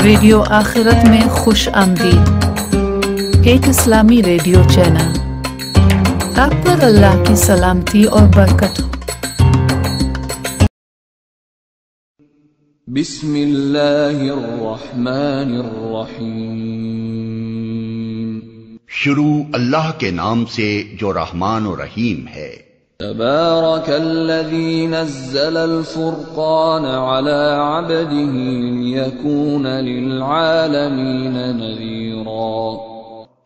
Radio آخرت میں خوش آمدید، ایک اسلامی ریڈیو چینل۔ آپ پر اللہ کی سلامتی اور برکت ہو۔ بسم اللہ الرحمن الرحیم۔ شروع اللہ کے نام سے جو رحمان و رحیم ہے۔ تبارک الذی نزل الفرقان علی عبده لیکون للعالمین نذیرا۔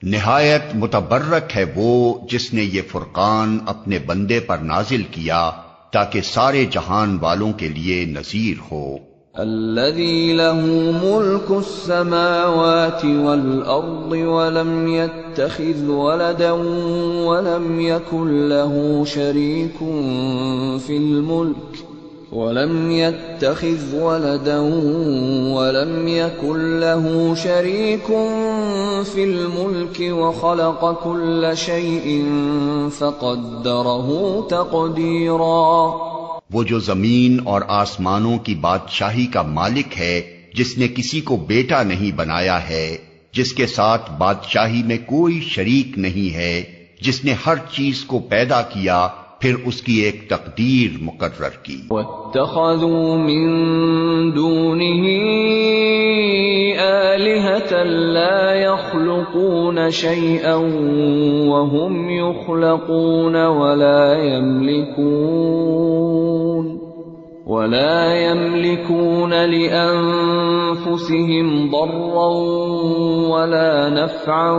نہایت متبرک ہے وہ جس نے یہ فرقان اپنے بندے پر نازل کیا تاکہ سارے جہان والوں کے لیے نذیر ہو۔ الذي له ملك السماوات والأرض ولم يتخذ ولدا ولم يكن له شريك في الملك وخلق كل شيء فقدره تقديرا۔ وہ جو زمین اور آسمانوں کی بادشاہی کا مالک ہے، جس نے کسی کو بیٹا نہیں بنایا ہے، جس کے ساتھ بادشاہی میں کوئی شریک نہیں ہے، جس نے ہر چیز کو پیدا کیا پھر اس کی ایک تقدیر مقرر کی۔ وَاتَّخَذُوا مِن دُونِهِ آلِهَةً لَا يَخْلُقُونَ شَيْئًا وَهُمْ يُخْلَقُونَ وَلَا يَمْلِكُونَ لِأَنفُسِهِمْ ضَرًّا وَلَا نَفْعًا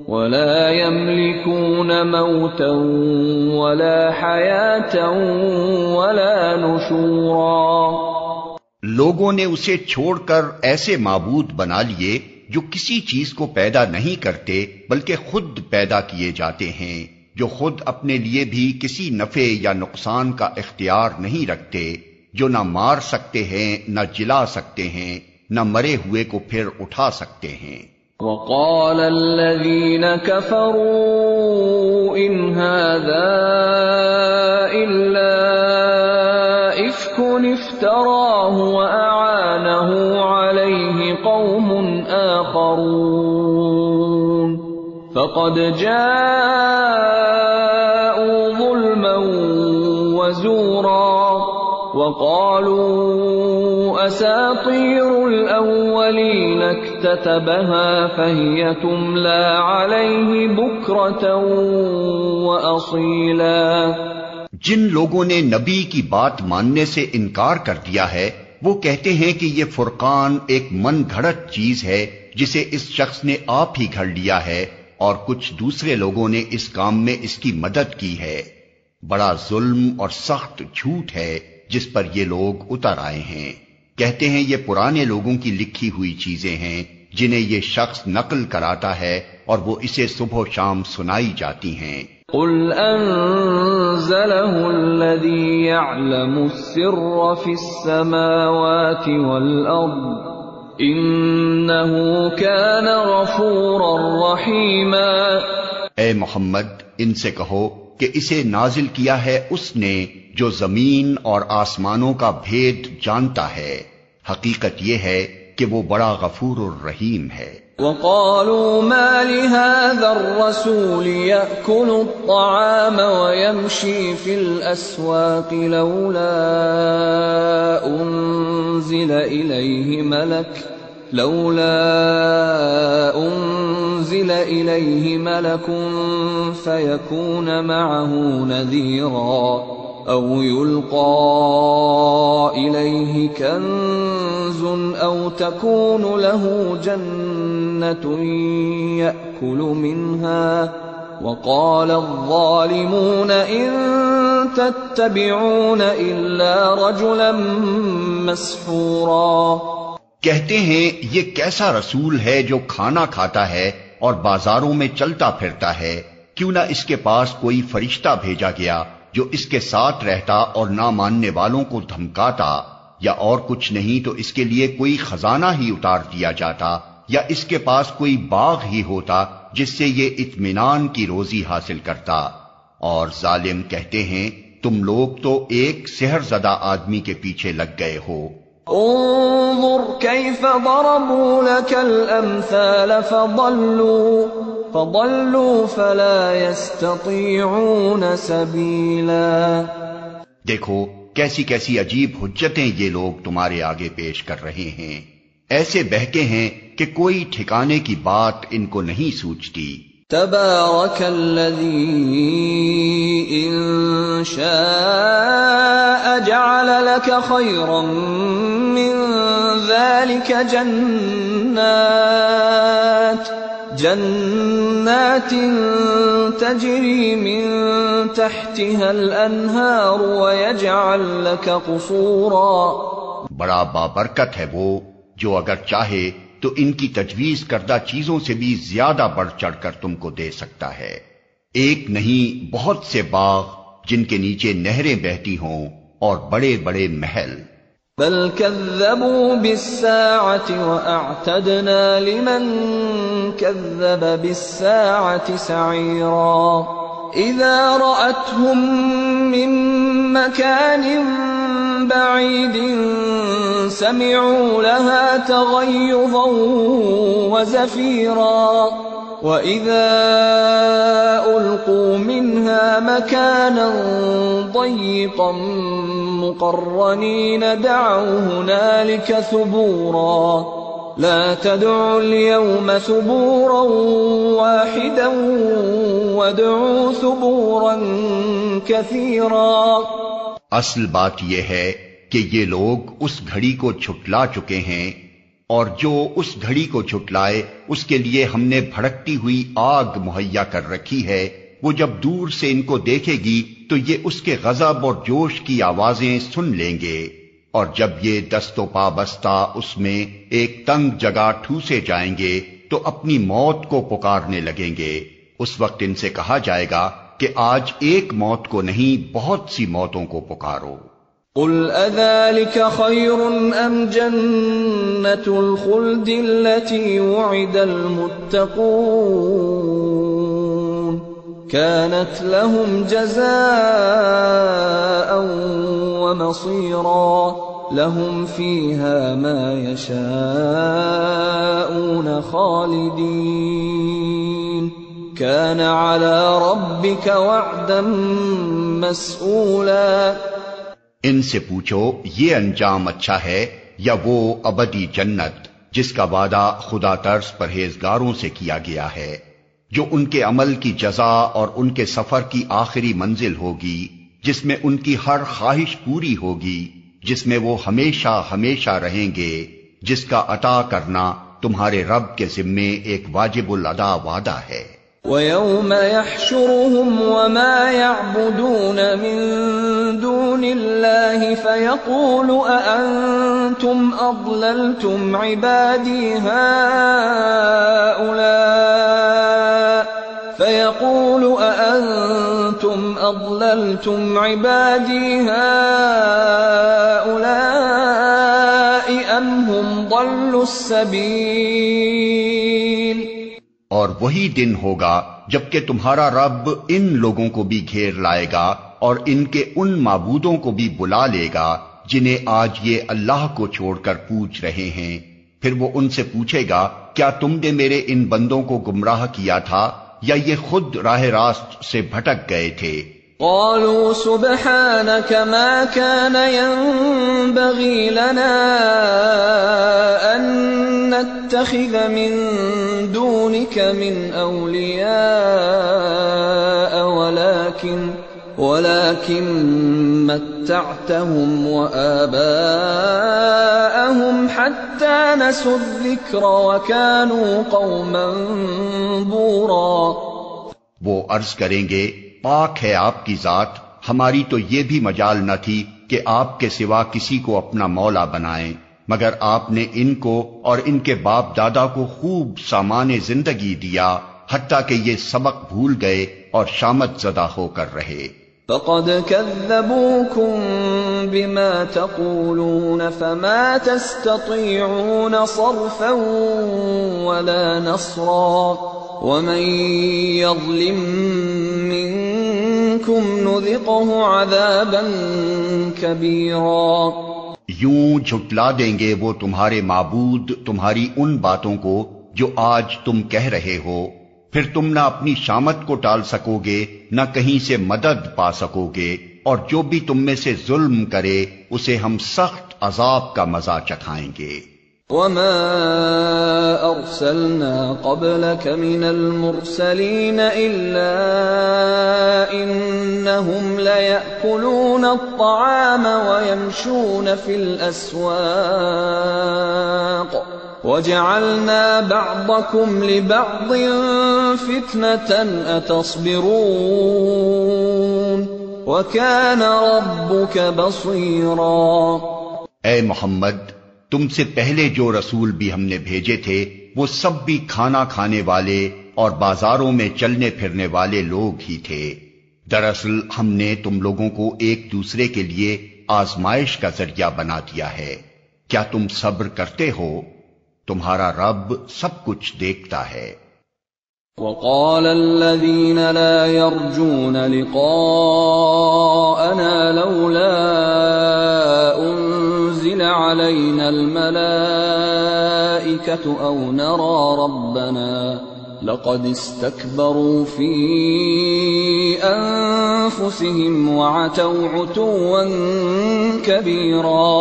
وَلَا يَمْلِكُونَ مَوْتًا وَلَا حَيَاةً وَلَا نُشُورًا۔ لوگوں نے اسے چھوڑ کر ایسے معبود بنا لیے جو کسی چیز کو پیدا نہیں کرتے بلکہ خود پیدا کیے جاتے ہیں، جو خود اپنے لیے بھی کسی نفع یا نقصان کا اختیار نہیں رکھتے، جو نہ مار سکتے ہیں، نہ جلا سکتے ہیں، نہ مرے ہوئے کو پھر اٹھا سکتے ہیں۔ وقال الذين كفروا إن هذا إلا إفك افتراه وأعانه عليه قوم آخرون فقد جاءوا ظلما وزورا وقالوا أساطير الأولين اكتتبها فهي تملى عليه بكرة وأصيلا۔ جن لوگوں نے نبی کی بات ماننے سے انکار کر دیا ہے وہ کہتے ہیں کہ یہ فرقان ایک من گھڑت چیز ہے جسے اس شخص نے آپ ہی گھڑ لیا ہے، اور کچھ دوسرے لوگوں نے اس کام میں اس کی مدد کی ہے۔ بڑا ظلم اور سخت جھوٹ ہے جس پر یہ لوگ اتر آئے ہیں۔ کہتے ہیں یہ پرانے لوگوں کی لکھی ہوئی چیزیں ہیں جنہیں یہ شخص نقل کراتا ہے اور وہ اسے صبح و شام سنائی جاتی ہیں۔ قل انزلہ الذی یعلم السر فی السماوات والارض انہ کان غفورا رحیما۔ اے محمد ان سے کہو کہ اسے نازل کیا ہے اس نے جو زمین اور آسمانوں کا بھید جانتا ہے، حقیقت یہ ہے کہ وہ بڑا غفور الرحیم ہے۔ وقالوا ما لهذا الرسول يأكل الطعام ويمشي في الأسواق لولا أنزل إليه ملك فيكون معه نذيرا أو يلقى إليه كنز أو تكون له جنة يأكل منها وقال الظالمون إن تتبعون إلا رجلا مسحورا۔ کہتے ہیں یہ کیسا رسول ہے جو کھانا کھاتا ہے اور بازاروں میں چلتا پھرتا ہے، کیوں نہ اس کے پاس کوئی فرشتہ بھیجا گیا جو اس کے ساتھ رہتا اور نہ ماننے والوں کو دھمکاتا، یا اور کچھ نہیں تو اس کے لیے کوئی خزانہ ہی اتار دیا جاتا، یا اس کے پاس کوئی باغ ہی ہوتا جس سے یہ اطمینان کی روزی حاصل کرتا۔ اور ظالم کہتے ہیں تم لوگ تو ایک سحر زدہ آدمی کے پیچھے لگ گئے ہو۔ انظر كيف ضربوا لك الأمثال فضلوا فلا يستطيعون سبيلا۔ دیکھو کیسی کیسی عجیب حجتیں یہ لوگ تمہارے آگے پیش کر رہے ہیں، ایسے بہکے ہیں کہ کوئی ٹھکانے کی بات ان کو نہیں سوچتی۔ تبارك الذي إن شاء جعل لك خيرا من ذلك جنات تجري من تحتها الأنهار ويجعل لك قصورا۔ بڑا بابرکت ہے وہ جو اگر چاہے تو ان کی تجویز کردہ چیزوں سے بھی زیادہ بڑھ چڑھ کر تم کو دے سکتا ہے، ایک نہیں بہت سے باغ جن کے نیچے نہریں بہتی ہوں اور بڑے بڑے محل۔ بل كذبوا بالساعة وأعتدنا لمن كذب بالساعة سعيرا۔ إذا رأتهم من مكان بعيد سمعوا لها تغيظا وزفيرا، وإذا ألقوا منها مكانا ضيقا مقرنين دعوا هنالك ثبورا، لا تدعوا اليوم ثبورا واحدا وادعوا ثبورا كثيرا۔ اصل بات یہ ہے کہ یہ لوگ اس گھڑی کو جھٹلا چکے ہیں، اور جو اس گھڑی کو جھٹلائے اس کے لیے ہم نے بھڑکتی ہوئی آگ مہیا کر رکھی ہے، وہ جب دور سے ان کو دیکھے گی تو یہ اس کے غضب اور جوش کی آوازیں سن لیں گے، اور جب یہ دست و پا بستہ اس میں ایک تنگ جگہ ٹھوسے جائیں گے تو اپنی موت کو پکارنے لگیں گے۔ اس وقت ان سے کہا جائے گا کہ آج ایک موت کو نہیں بہت سی موتوں کو پکارو۔ قل اذلك خير ام جنة الخلد التي وعد المتقون كانت لهم جزاء ومصيرا لهم فيها ما يشاءون خالدين كان على ربك وعدا مسئولا۔ ان سے پوچھو یہ انجام اچھا ہے یا وہ ابدی جنت جس کا وعدہ خدا ترس پرہیزگاروں سے کیا گیا ہے، جو ان کے عمل کی جزا اور ان کے سفر کی آخری منزل ہوگی، جس میں ان کی ہر خواہش پوری ہوگی، جس میں وہ ہمیشہ ہمیشہ رہیں گے، جس کا عطا کرنا تمہارے رب کے ذمے ایک واجب الادا وعدہ ہے۔ وَيَوْمَ يَحْشُرُهُمْ وَمَا يَعْبُدُونَ مِن دُونِ اللَّهِ فَيَقُولُ أَأَنْتُمْ أَضْلَلْتُمْ عِبَادِي هَؤُلَاءِ أَمْ هُمْ ضَلُّوا السَّبِيلَ۔ اور وہی دن ہوگا جبکہ تمہارا رب ان لوگوں کو بھی گھیر لائے گا اور ان کے ان معبودوں کو بھی بلا لے گا جنہیں آج یہ اللہ کو چھوڑ کر پوچھ رہے ہیں، پھر وہ ان سے پوچھے گا کیا تم نے میرے ان بندوں کو گمراہ کیا تھا یا یہ خود راہ راست سے بھٹک گئے تھے؟ قالوا سبحانك ما كان ينبغي لنا أن نتخذ من دونك من أولياء ولكن متعتهم وآباءهم حتى نسوا الذكر وكانوا قوما بورا۔ وہ عرض کریں گے پاک ہے آپ کی ذات، ہماری تو یہ بھی مجال نہ تھی کہ آپ کے سوا کسی کو اپنا مولا بنائیں، مگر آپ نے ان کو اور ان کے باپ دادا کو خوب سامان زندگی دیا حتیٰ کہ یہ سبق بھول گئے اور شامت زدہ ہو کر رہے۔ فقد كذبوكم بما تقولون فما تستطيعون صرفا ولا نصرا ومن يظلم منكم منكم نذقه عذابا كبيرا. یوں جھٹلا دیں گے وہ تمہارے معبود تمہاری ان باتوں کو جو آج تم کہہ رہے ہو، پھر تم نہ اپنی شامت کو ٹال سکو گے نہ کہیں سے مدد پا سکو گے، اور جو بھی تم میں سے ظلم کرے اسے ہم سخت عذاب کا مزہ چکھائیں گے. وما أرسلنا قبلك من المرسلين إلا إنهم ليأكلون الطعام ويمشون في الأسواق وجعلنا بعضكم لبعض فتنة أتصبرون وكان ربك بصيرا. اے محمد، تم سے پہلے جو رسول بھی ہم نے بھیجے تھے وہ سب بھی کھانا کھانے والے اور بازاروں میں چلنے پھرنے والے لوگ ہی تھے. دراصل ہم نے تم لوگوں کو ایک دوسرے کے لیے آزمائش کا ذریعہ بنا دیا ہے. کیا تم صبر کرتے ہو؟ تمہارا رب سب کچھ دیکھتا ہے. وقال الذين لا يرجون لقاءنا لولا أنزل علينا الملائكة أو نرى ربنا لقد استكبروا في أنفسهم وعتوا عتوا كبيرا.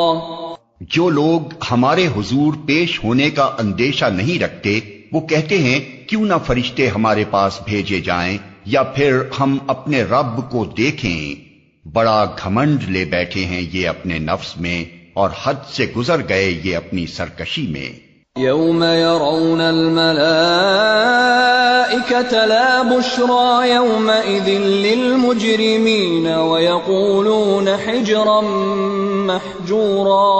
جو لوگ ہمارے حضور پیش ہونے کا اندیشہ نہیں رکھتے وہ کہتے ہیں کیوں نہ فرشتے ہمارے پاس بھیجے جائیں یا پھر ہم اپنے رب کو دیکھیں. بڑا گھمنڈ لے بیٹھے ہیں یہ اپنے نفس میں اور حد سے گزر گئے یہ اپنی سرکشی میں. يوم يرون الملائكة لا بشرى يومئذ للمجرمين ويقولون حجرا محجورا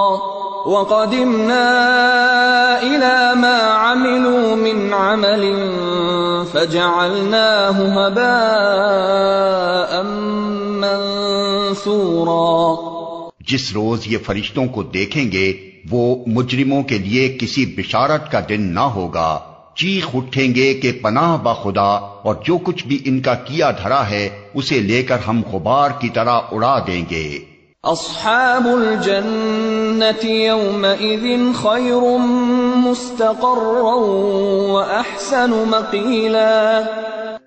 وقدمنا إلى ما عملوا من عمل فجعلناه هباء منثورا. جس روز یہ فرشتوں کو دیکھیں گے وہ مجرموں کے لیے کسی بشارت کا دن نہ ہوگا. چیخ اٹھیں گے کہ پناہ با خدا، اور جو کچھ بھی ان کا کیا دھرا ہے اسے لے کر ہم غبار کی طرح اڑا دیں گے. اصحاب الجنة يومئذ خير مستقرا واحسن مقيلا.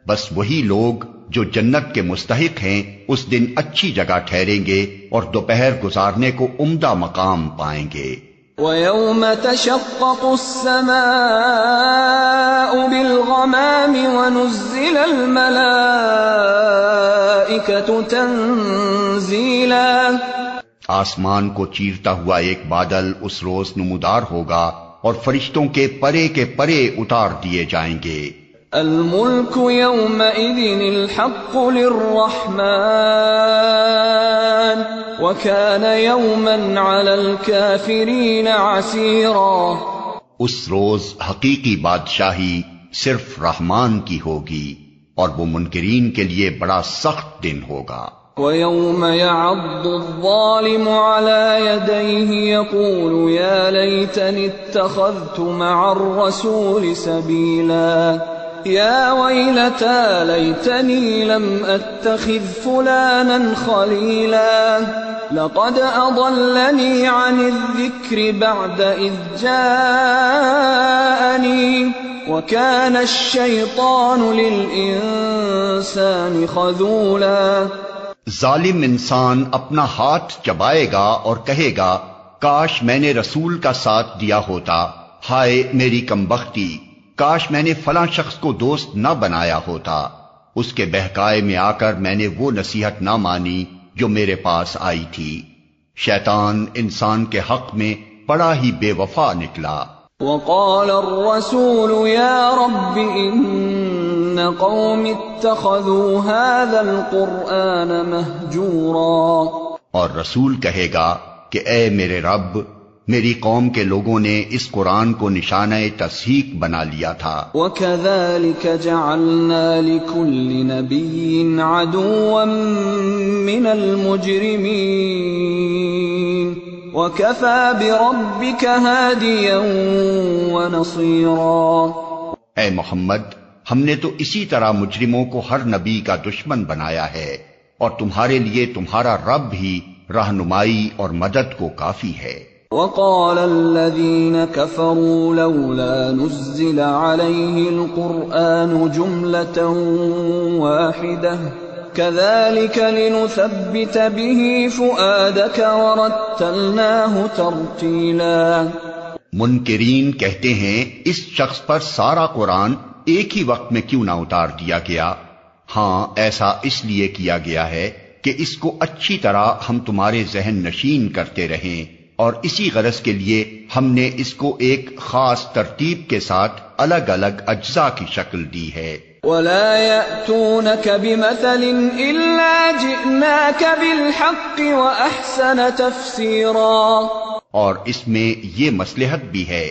بس وہی لوگ جو جنت کے مستحق ہیں اس دن اچھی جگہ ٹھہریں گے اور دوپہر گزارنے کو عمدہ مقام پائیں گے. وَيَوْمَ تَشَقَّقُ السَّمَاءُ بِالْغَمَامِ وَنُزِّلَ الْمَلَائِكَةُ تَنزِيلًا. آسمان کو چیرتا ہوا ایک بادل اس روز نمودار ہوگا اور فرشتوں کے پرے اتار دیے جائیں گے. الملك يومئذ الحق للرحمن وكان يوما على الكافرين عسيرا. اس روز حقیقی بادشاہی صرف رحمان کی ہوگی اور وہ منکرین کے لیے بڑا سخت دن ہوگا. وَيَوْمَ يَعَضُّ الظَّالِمُ عَلَى يَدَيْهِ يَقُولُ يَا لَيْتَنِي اتَّخَذْتُ مَعَ الرَّسُولِ سَبِيلًا يَا وَيْلَتَى لَيْتَنِي لَمْ أَتَّخِذْ فُلَانًا خَلِيلًا لَقَدْ أَضَلَّنِي عَنِ الذِّكْرِ بَعْدَ إِذْ جَاءَنِي وَكَانَ الشَّيْطَانُ لِلْإِنسَانِ خَذُولًا. ظالم انسان اپنا ہاتھ چبائے گا اور کہے گا کاش میں نے رسول کا ساتھ دیا ہوتا، ہائے میری کمبختی، کاش میں نے فلاں شخص کو دوست نہ بنایا ہوتا. اس کے بہکائے میں آ کر میں نے وہ نصیحت نہ مانی جو میرے پاس آئی تھی. شیطان انسان کے حق میں بڑا ہی بے وفا نکلا. وقال الرسول يا رب إن قوم اتخذوا هذا القرآن مهجورا. اور رسول کہے گا کہ اے میرے رب، میری قوم کے لوگوں نے اس قرآن کو نشانہ تصحیق بنا لیا تھا. وَكَذَلِكَ جَعَلْنَا لِكُلِّ نَبِيٍّ عَدُوًّا مِّنَ الْمُجْرِمِينَ وَكَفَى بِرَبِّكَ هَادِيًا وَنَصِيرًا. اے محمد، ہم نے تو اسی طرح مجرموں کو ہر نبی کا دشمن بنایا ہے، اور تمہارے لیے تمہارا رب ہی رہنمائی اور مدد کو کافی ہے۔ وقال الذين كفروا لولا نزل عليه القرآن جملة واحدة كذلك لنثبت به فؤادك ورتلناه ترتیلا۔ منکرین کہتے ہیں اس شخص پر سارا قرآن ایک ہی وقت میں کیوں نہ اتار دیا گیا؟ ہاں، ایسا اس لیے کیا گیا ہے کہ اس کو اچھی طرح ہم تمہارے ذہن نشین کرتے رہیں، اور اسی غرض کے لیے ہم نے اس کو ایک خاص ترتیب کے ساتھ الگ الگ اجزاء کی شکل دی ہے۔ وَلَا يَأْتُونَكَ بِمَثَلٍ إِلَّا جِئْنَاكَ بِالْحَقِّ وَأَحْسَنَ تَفْسِيرًا۔ اور اس میں یہ مصلحت بھی ہے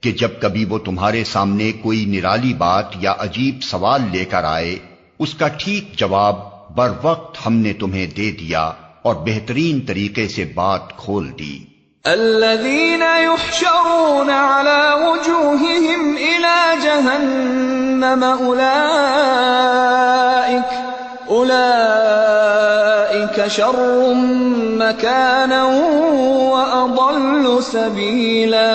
کہ جب کبھی وہ تمہارے سامنے کوئی نرالی بات یا عجیب سوال لے کر آئے، اس کا ٹھیک جواب بر وقت ہم نے تمہیں دے دیا اور بہترین طریقے سے بات کھول دی۔ الذين يحشرون على وجوههم إلى جهنم أولئك شر مكانا وأضل سبيلا۔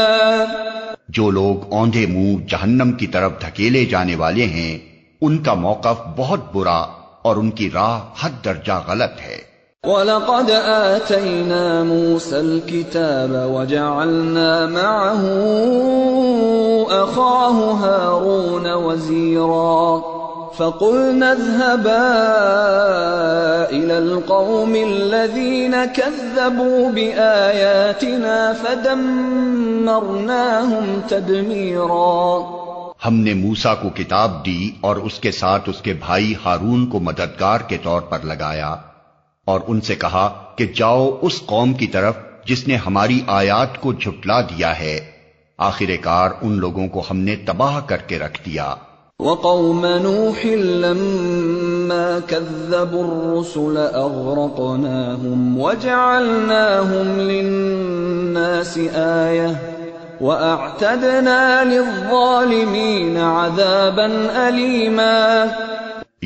جو لوگ اوندھے منہ جہنم کی طرف دھکیلے جانے والے ہیں، ان کا موقف بہت برا اور ان کی راہ حد درجہ غلط ہے۔ وَلَقَدْ آتَيْنَا مُوسَى الْكِتَابَ وَجَعَلْنَا مَعَهُ أَخَاهُ هَارُونَ وَزِيرًا فَقُلْنَا اذْهَبَا إِلَى الْقَوْمِ الَّذِينَ كَذَّبُوا بِآيَاتِنَا فَدَمَّرْنَاهُمْ تَدْمِيرًا۔ ہم نے موسیٰ کو کتاب دی اور اس کے ساتھ اس کے بھائی ہارون کو مددگار کے طور پر لگایا، اور ان سے کہا کہ جاؤ اس قوم کی طرف جس نے ہماری آیات کو جھٹلا دیا ہے، آخر کار ان لوگوں کو ہم نے تباہ کر کے رکھ دیا۔ وَقَوْمَ نُوحٍ لَمَّا كَذَّبُوا الرُّسُلَ أَغْرَقْنَاهُمْ وَجَعَلْنَاهُمْ لِلنَّاسِ آيَةً وَأَعْتَدْنَا لِلظَّالِمِينَ عَذَابًا أَلِيمًا۔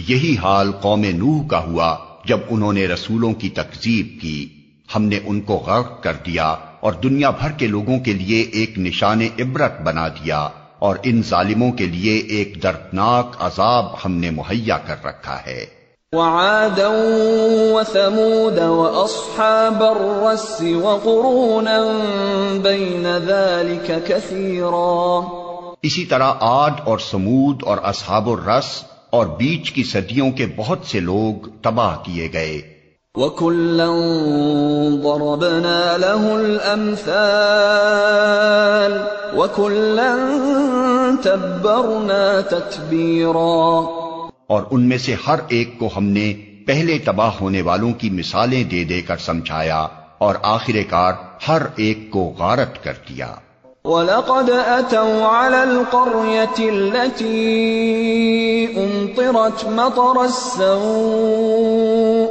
یہی حال قوم نوح کا ہوا جب انہوں نے رسولوں کی تکذیب کی، ہم نے ان کو غرق کر دیا اور دنیا بھر کے لوگوں کے لیے ایک نشان عبرت بنا دیا، اور ان ظالموں کے لیے ایک دردناک عذاب ہم نے مہیا کر رکھا ہے۔ وعادا وثمود واصحاب الرس وقرونا بين ذلك كثيرا۔ اسی طرح عاد اور سمود اور اصحاب الرس اور بیچ کی صدیوں کے بہت سے لوگ تباہ کیے گئے۔ وَكُلًّا ضَرَبْنَا لَهُ الْأَمْثَالَ وَكُلًّا تَبَّرْنَا تَتْبِيرًا۔ اور ان میں سے ہر ایک کو ہم نے پہلے تباہ ہونے والوں کی مثالیں دے دے کر سمجھایا، اور آخر کار ہر ایک کو غارت کر دیا۔ وَلَقَدْ أَتَوْا عَلَى الْقَرْيَةِ الَّتِي أُمْطِرَتْ مَطَرَ السَّوْءِ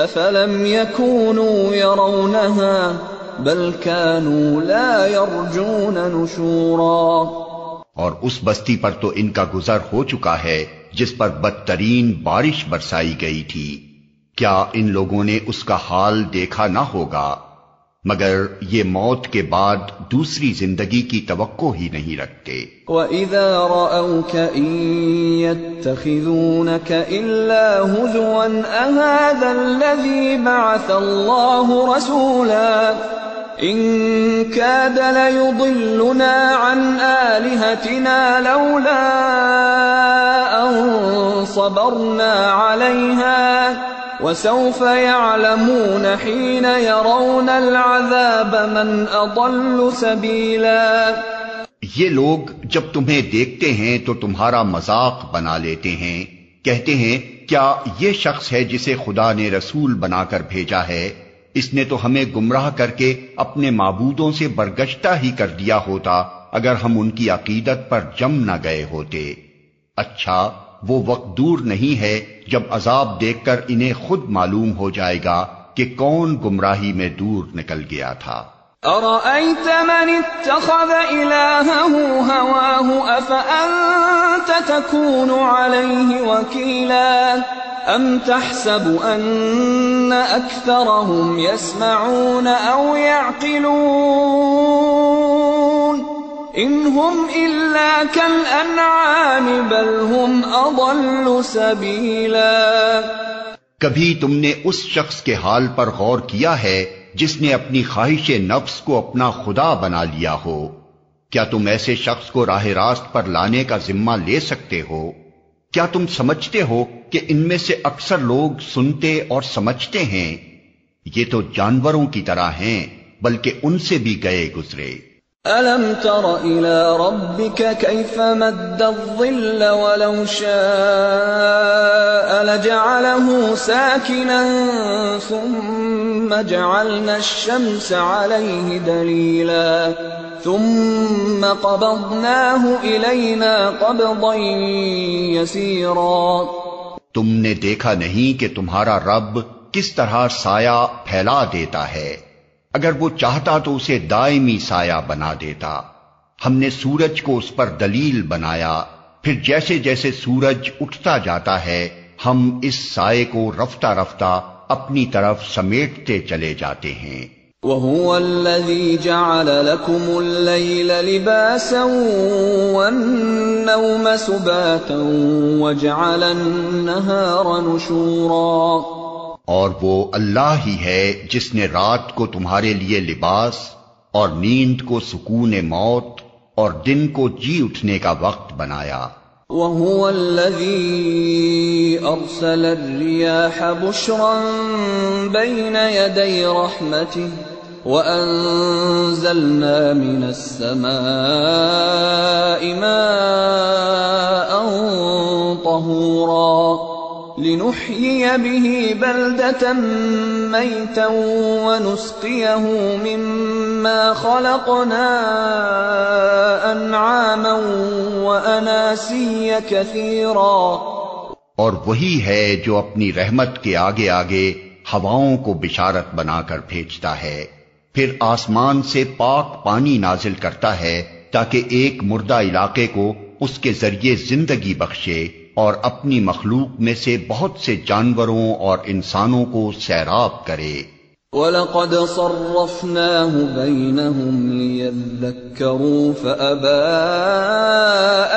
أَفَلَمْ يَكُونُوا يَرَوْنَهَا بَلْ كَانُوا لَا يَرْجُونَ نُشُورًا۔ اور اس بستی پر تو ان کا گزر ہو چکا ہے جس پر بدترین بارش برسائی گئی تھی، کیا ان لوگوں نے اس کا حال دیکھا نہ ہوگا؟ مگر یہ موت کے بعد دوسری زندگی کی توقع ہی نہیں رکھتے۔ وَإِذَا رَأَوْكَ إِن يَتَّخِذُونَكَ إِلَّا هُزُوًا أَهَذَا الَّذِي بَعَثَ اللَّهُ رَسُولًا إِن كَادَ لَيُضِلُّنَا عَنْ آلِهَتِنَا لَوْلَا أَن صَبَرْنَا عَلَيْهَا وَسَوْفَ يَعْلَمُونَ حِينَ يَرَوْنَ الْعَذَابَ مَنْ أَضَلُّ سَبِيلًا۔ یہ لوگ جب تمہیں دیکھتے ہیں تو تمہارا مذاق بنا لیتے ہیں، کہتے ہیں کیا یہ شخص ہے جسے خدا نے رسول بنا کر بھیجا ہے؟ اس نے تو ہمیں گمراہ کر کے اپنے معبودوں سے برگشتہ ہی کر دیا ہوتا اگر ہم ان کی عقیدت پر جم نہ گئے ہوتے۔ اچھا، وہ وقت دور نہیں ہے جب عذاب دیکھ کر انہیں خود معلوم ہو جائے گا کہ کون گمراہی میں دور نکل گیا تھا۔ أَرَأَيْتَ مَنِ اتَّخَذَ إِلَٰهَهُ هَوَاهُ أَفَأَنتَ تَكُونُ عَلَيْهِ وَكِيلًا أَمْ تَحْسَبُ أَنَّ أَكْثَرَهُمْ يَسْمَعُونَ أَوْ يَعْقِلُونَ إِنْ هُمْ إِلَّا كَالْأَنْعَامِ بَلْ هُمْ أَضَلُّ سَبِيلًا۔ کبھی تم نے اس شخص کے حال پر غور کیا ہے جس نے اپنی خواہش نفس کو اپنا خدا بنا لیا ہو؟ کیا تم ایسے شخص کو راہ راست پر لانے کا ذمہ لے سکتے ہو؟ کیا تم سمجھتے ہو کہ ان میں سے اکثر لوگ سنتے اور سمجھتے ہیں؟ یہ تو جانوروں کی طرح ہیں، بلکہ ان سے بھی گئے گزرے۔ أَلَمْ تَرَ إِلَى رَبِّكَ كَيْفَ مَدَّ الظِّلَّ وَلَوْ شَاءَ لَجَعَلَهُ سَاكِنًا ثُمَّ جَعَلْنَا الشَّمْسَ عَلَيْهِ دَلِيلًا ثُمَّ قَبَضْنَاهُ إِلَيْنَا قَبْضًا يَسِيرًا۔ تم نے دیکھا نہیں کہ تمہارا رب کس طرح سایہ پھیلا دیتا ہے؟ اگر وہ چاہتا تو اسے دائمی سایہ بنا دیتا۔ ہم نے سورج کو اس پر دلیل بنایا، پھر جیسے جیسے سورج اٹھتا جاتا ہے ہم اس سائے کو رفتہ رفتہ اپنی طرف سمیٹتے چلے جاتے ہیں۔ وَهُوَ الَّذِي جَعَلَ لَكُمُ اللَّيْلَ لِبَاسًا وَالنَّوْمَ سُبَاتًا وَجَعَلَ النَّهَارَ نُشُورًا۔ اور وہ اللہ ہی ہے جس نے رات کو تمہارے لیے لباس اور نیند کو سکون موت اور دن کو جی اٹھنے کا وقت بنایا۔ وَهُوَ الَّذِي أَرْسَلَ الرِّيَاحَ بُشْرًا بَيْنَ يَدَيْ رَحْمَتِهِ وَأَنزَلْنَا مِنَ السَّمَاءِ مَاءً طَهُورًا لِنُحْيِيَ بِهِ بَلْدَةً مَيْتًا وَنُسْقِيَهُ مِمَّا خَلَقْنَا أَنْعَامًا وَأَنَاسِيَّ كَثِيرًا۔ اور وہی ہے جو اپنی رحمت کے آگے آگے ہواؤں کو بشارت بنا کر بھیجتا ہے، پھر آسمان سے پاک پانی نازل کرتا ہے تاکہ ایک مردہ علاقے کو اس کے ذریعے زندگی بخشے اور اپنی مخلوق میں سے بہت سے جانوروں اور انسانوں کو سیراب کرے۔ وَلَقَدْ صَرَّفْنَاهُ بَيْنَهُمْ لِيَذَّكَّرُوا فَأَبَى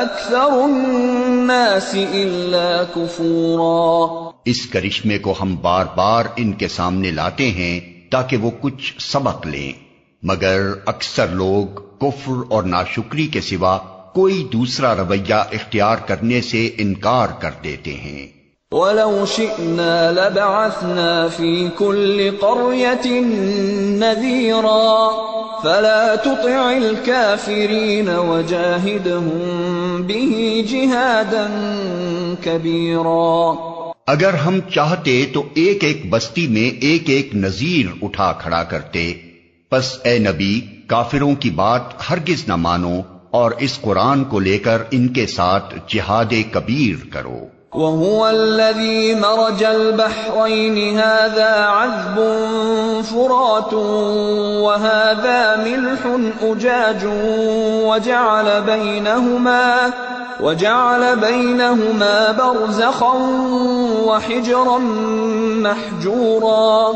أَكْثَرُ النَّاسِ إِلَّا كُفُورًا۔ اس کرشمے کو ہم بار بار ان کے سامنے لاتے ہیں تاکہ وہ کچھ سبق لیں، مگر اکثر لوگ کفر اور ناشکری کے سوا کوئی دوسرا رویہ اختیار کرنے سے انکار کر دیتے ہیں۔ وَلَوْ شِئْنَا لَبَعَثْنَا فِي كُلِّ قَرْيَةٍ نَذِيرًا فَلَا تُطِعِ الْكَافِرِينَ وَجَاهِدْهُم بِهِ جِهَادًا كَبِيرًا۔ اگر ہم چاہتے تو ایک ایک بستی میں ایک ایک نذیر اٹھا کھڑا کرتے، پس اے نبی کافروں کی بات ہرگز نہ مانو اور اس قرآن کو لے کر ان کے ساتھ جہاد کبیر کرو۔ وَهُوَ الَّذِي مَرَجَ الْبَحْرَيْنِ هَذَا عَذْبٌ فُرَاتٌ وَهَذَا مِلْحٌ أُجَاجٌ وَجَعَلَ بَيْنَهُمَا بَرْزَخًا وَحِجْرًا مَحْجُورًا۔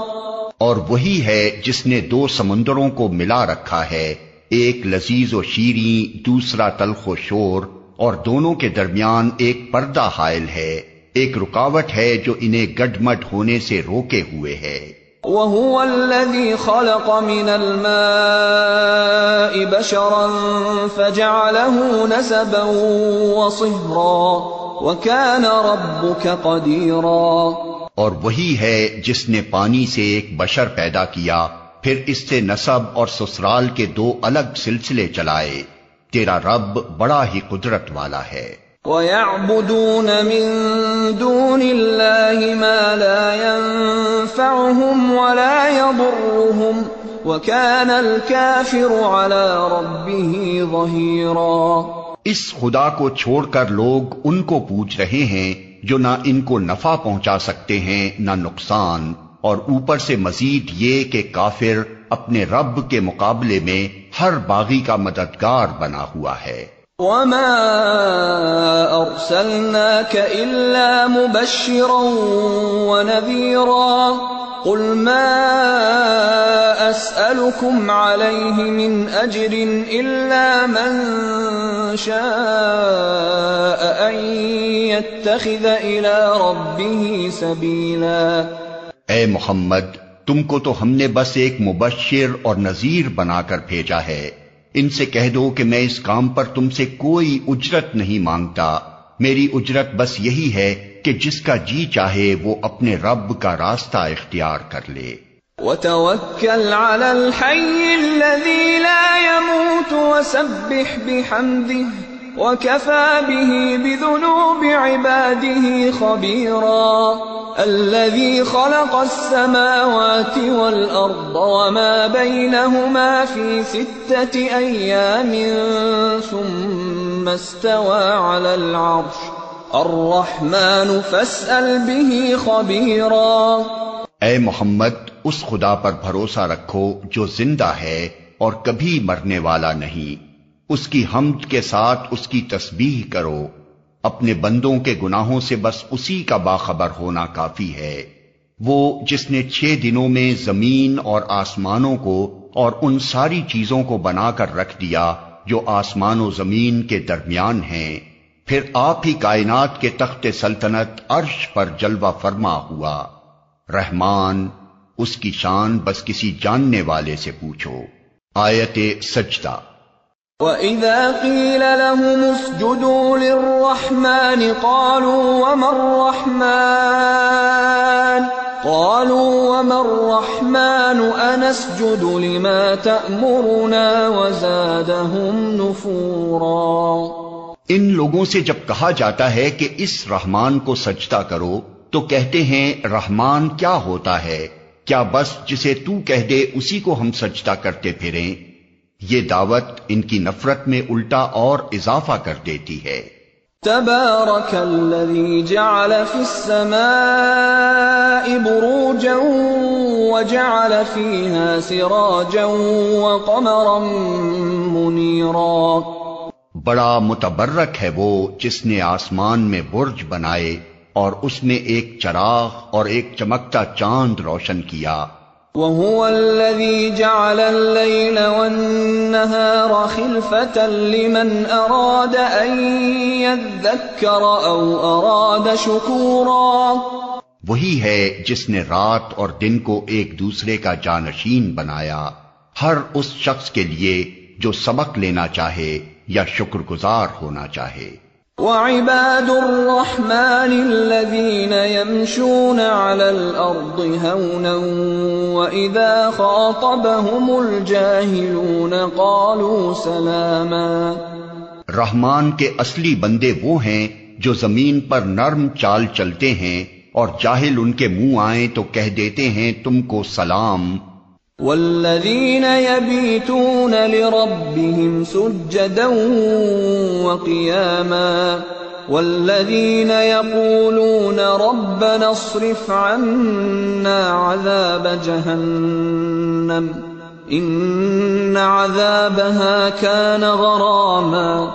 اور وہی ہے جس نے دو سمندروں کو ملا رکھا ہے، ایک لذیذ و شیریں دوسرا تلخ و شور، اور دونوں کے درمیان ایک پردہ حائل ہے، ایک رکاوٹ ہے جو انہیں گڈمڈ ہونے سے روکے ہوئے ہے۔ وَهُوَ الَّذِي خَلَقَ مِنَ الْمَاءِ بَشَرًا فَجَعَلَهُ نَسَبًا وَصِهْرًا وَكَانَ رَبُّكَ قَدِيرًا۔ اور وہی ہے جس نے پانی سے ایک بشر پیدا کیا، پھر اس سے نسب اور سسرال کے دو الگ سلسلے چلائے، تیرا رب بڑا ہی قدرت والا ہے۔ وَيَعْبُدُونَ مِن دُونِ اللَّهِ مَا لَا يَنفَعُهُمْ وَلَا يَضُرُّهُمْ وَكَانَ الْكَافِرُ عَلَى رَبِّهِ ظَهِيرًا۔ اس خدا کو چھوڑ کر لوگ ان کو پوج رہے ہیں جو نہ ان کو نفع پہنچا سکتے ہیں نہ نقصان، اور اوپر سے مزید یہ کہ کافر اپنے رب کے مقابلے میں ہر باغی کا مددگار بنا ہوا ہے۔ وما أرسلناك إلا مبشرا ونذيرا قل ما أسألكم عليه من أجر إلا من شاء أن يتخذ إلى ربه سبيلا۔ اے محمد، تم کو تو ہم نے بس ایک مبشر اور نذیر بنا کر بھیجا ہے۔ ان سے کہہ دو کہ میں اس کام پر تم سے کوئی اجرت نہیں مانگتا، میری اجرت بس یہی ہے کہ جس کا جی چاہے وہ اپنے رب کا راستہ اختیار کر لے۔ وَتَوَكَّلْ عَلَى الْحَيِّ الَّذِي لَا يَمُوتُ وَسَبِّحْ بِحَمْدِهِ وَكَفَى بِهِ بِذُنُوبِ عِبَادِهِ خَبِيرًا۔ الَّذِي خَلَقَ السَّمَاوَاتِ وَالْأَرْضَ وَمَا بَيْنَهُمَا فِي 6 أَيَّامٍ ثُمَّ اسْتَوَى عَلَى الْعَرْشِ الرَّحْمَنُ فَاسْأَلْ بِهِ خَبِيرًا۔ اے محمد، اس خدا پر بھروسہ رکھو جو زندہ ہے اور کبھی مرنے والا نہیں، اس کی حمد کے ساتھ اس کی تسبیح کرو، اپنے بندوں کے گناہوں سے بس اسی کا باخبر ہونا کافی ہے۔ وہ جس نے 6 دنوں میں زمین اور آسمانوں کو اور ان ساری چیزوں کو بنا کر رکھ دیا جو آسمان و زمین کے درمیان ہیں، پھر آپ ہی کائنات کے تخت سلطنت عرش پر جلوہ فرما ہوا۔ رحمان، اس کی شان بس کسی جاننے والے سے پوچھو۔ آیت سجدہ۔ وَإِذَا قِيلَ لَهُمُ اسْجُدُوا لِلرَّحْمَنِ قَالُوا وَمَا الرَّحْمَنُ أَنَسْجُدُ لِمَا تَأْمُرُنَا وَزَادَهُمْ نُفُورًا۔ ان لوگوں سے جب کہا جاتا ہے کہ اس رحمان کو سجدہ کرو تو کہتے ہیں رحمان کیا ہوتا ہے؟ کیا بس جسے تو کہہ دے اسی کو ہم سجدہ کرتے پھریں؟ یہ دعوت ان کی نفرت میں الٹا اور اضافہ کر دیتی ہے۔ تبارک الذی جعل فی السماء بروجا وجعل فیہا سراجا وقمرا منیرا۔ بڑا متبرک ہے وہ جس نے آسمان میں برج بنائے اور اس میں ایک چراغ اور ایک چمکتا چاند روشن کیا۔ وَهُوَ الَّذِي جَعَلَ اللَّيْلَ وَالنَّهَارَ خِلْفَةً لِمَنْ أَرَادَ أَن يَذَّكَّرَ أَوْ أَرَادَ شُكُورًا۔ وہی ہے جس نے رات اور دن کو ایک دوسرے کا جانشین بنایا، ہر اس شخص کے لیے جو سبق لینا چاہے یا شکر گزار ہونا چاہے۔ وَعِبَادُ الرَّحْمَنِ الَّذِينَ يَمْشُونَ عَلَى الْأَرْضِ هَوْنًا وَإِذَا خَاطَبَهُمُ الْجَاهِلُونَ قَالُوا سَلَامًا۔ رحمان کے اصلی بندے وہ ہیں جو زمین پر نرم چال چلتے ہیں اور جاہل ان کے منہ آئیں تو کہہ دیتے ہیں تم کو سلام۔ والذین یبیتون لربهم سجدا وقیاما والذین یقولون ربنا اصرف عنا عذاب جہنم ان عذابها كان غراما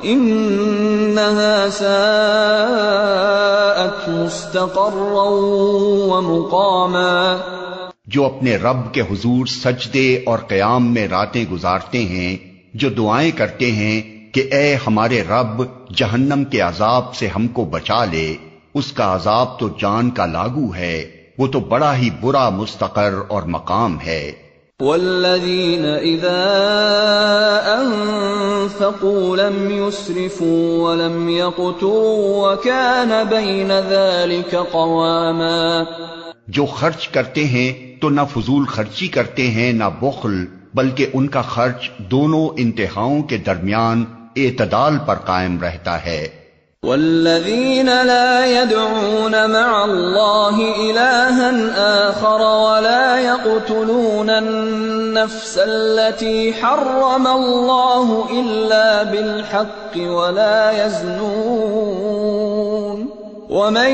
انها ساءت مستقرا ومقاما۔ جو اپنے رب کے حضور سجدے اور قیام میں راتیں گزارتے ہیں، جو دعائیں کرتے ہیں کہ اے ہمارے رب جہنم کے عذاب سے ہم کو بچا لے، اس کا عذاب تو جان کا لاگو ہے، وہ تو بڑا ہی برا مستقر اور مقام ہے۔ والذین اذا انفقوا لم يسرفوا ولم يقتروا وكان بين ذلك قواما۔ جو خرچ کرتے ہیں تو نہ فضول خرچی کرتے ہیں نہ بخل، بلکہ ان کا خرچ دونوں انتہاؤں کے درمیان اعتدال پر قائم رہتا ہے۔ والذین لا يدعون مع اللہ الہا آخر ولا يقتلون النفس التي حرم اللہ الا بالحق ولا يزنون ومن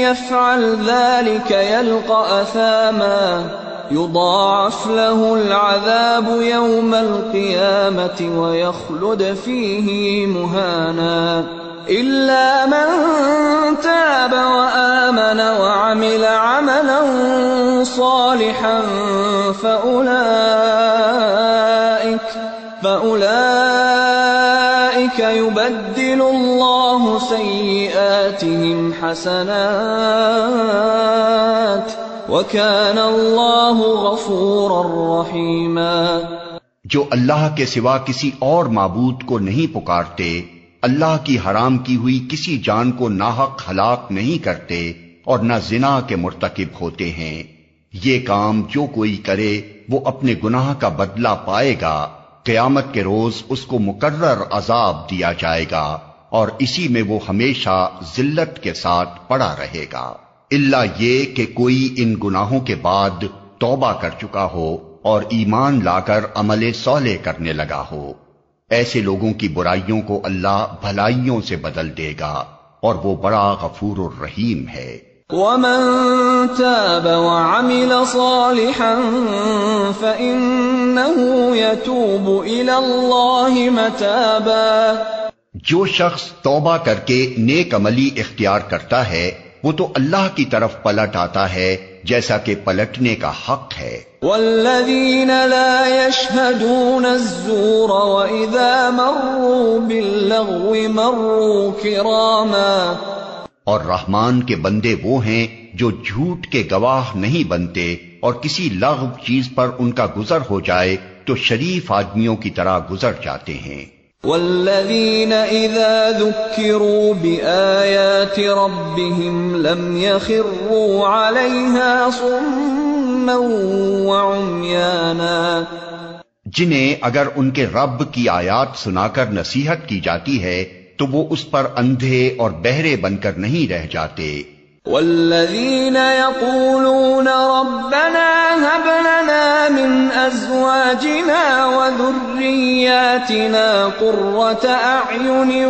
يفعل ذلك يلقى أثاما يضاعف له العذاب يوم القيامة ويخلد فيه مهانا إلا من تاب وآمن وعمل عملا صالحا فأولئك يبدل الله سيئاتهم حسنات وَكَانَ اللَّهُ غَفُورًا رَّحِيمًا۔ جو اللہ کے سوا کسی اور معبود کو نہیں پکارتے، اللہ کی حرام کی ہوئی کسی جان کو ناحق ہلاک نہیں کرتے اور نہ زنا کے مرتکب ہوتے ہیں، یہ کام جو کوئی کرے وہ اپنے گناہ کا بدلہ پائے گا، قیامت کے روز اس کو مقرر عذاب دیا جائے گا اور اسی میں وہ ہمیشہ ذلت کے ساتھ پڑا رہے گا، الا یہ کہ کوئی ان گناہوں کے بعد توبہ کر چکا ہو اور ایمان لا کر عمل صالح کرنے لگا ہو، ایسے لوگوں کی برائیوں کو اللہ بھلائیوں سے بدل دے گا اور وہ بڑا غفور الرحیم ہے۔ وَمَن تَابَ وَعَمِلَ صَالِحًا فَإِنَّهُ يَتُوبُ إِلَى اللَّهِ مَتَابًا۔ جو شخص توبہ کر کے نیک عملی اختیار کرتا ہے وہ تو اللہ کی طرف پلٹ آتا ہے جیسا کہ پلٹنے کا حق ہے۔ وَالَّذِينَ لَا يَشْهَدُونَ الزُّورَ وَإِذَا مَرُّوا بِاللَّغْوِ مَرُّوا كِرَامًا۔ اور رحمان کے بندے وہ ہیں جو جھوٹ کے گواہ نہیں بنتے اور کسی لغو چیز پر ان کا گزر ہو جائے تو شریف آدمیوں کی طرح گزر جاتے ہیں۔ وَالَّذِينَ إِذَا ذُكِّرُوا بِآيَاتِ رَبِّهِمْ لَمْ يَخِرُّوا عَلَيْهَا صُمًّا وَعُمْيَانًا۔ جنہیں اگر ان کے رب کی آیات سنا کر نصیحت کی جاتی ہے تو وہ اس پر اندھے اور بہرے بن کر نہیں رہ جاتے۔ وَالَّذِينَ يَقُولُونَ رَبَّنَا هَبْ لَنَا مِنْ أَزْوَاجِنَا وَذُرِّيَّاتِنَا قُرَّةَ أَعْيُنٍ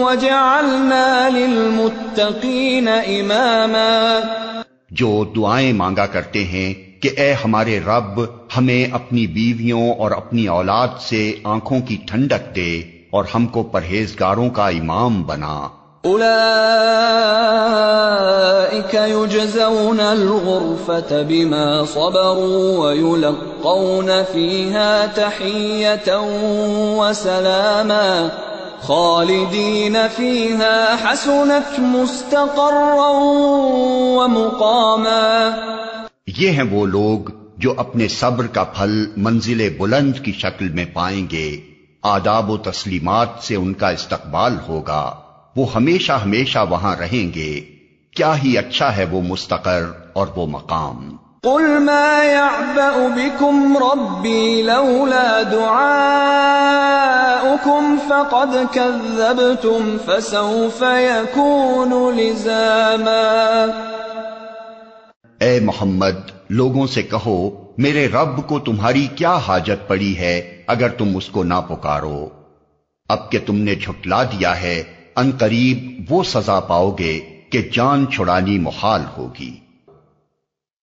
وَاجْعَلْنَا لِلْمُتَّقِينَ إِمَامًا۔ جو دعائیں مانگا کرتے ہیں کہ اے ہمارے رب ہمیں اپنی بیویوں اور اپنی اولاد سے آنکھوں کی ٹھنڈک دے اور ہم کو پرہیزگاروں کا امام بنا۔ اولئک یجزون الغرفة بما صبروا ویلقون فیہا تحیۃ وسلاما خالدین فیہا حسنت مستقرا ومقاما۔ یہ ہیں وہ لوگ جو اپنے صبر کا پھل منزل بلند کی شکل میں پائیں گے، آداب و تسلیمات سے ان کا استقبال ہوگا، وہ ہمیشہ ہمیشہ وہاں رہیں گے، کیا ہی اچھا ہے وہ مستقر اور وہ مقام۔ قل ما يعبأ بكم ربي لولا دعاؤكم فقد كذبتم فسوف يكون لزاما۔ اے محمد لوگوں سے کہو میرے رب کو تمہاری کیا حاجت پڑی ہے اگر تم اس کو نہ پکارو، اب کہ تم نے جھٹلا دیا ہے ان قریب وہ سزا پاؤ گے کہ جان چھڑانی محال ہوگی۔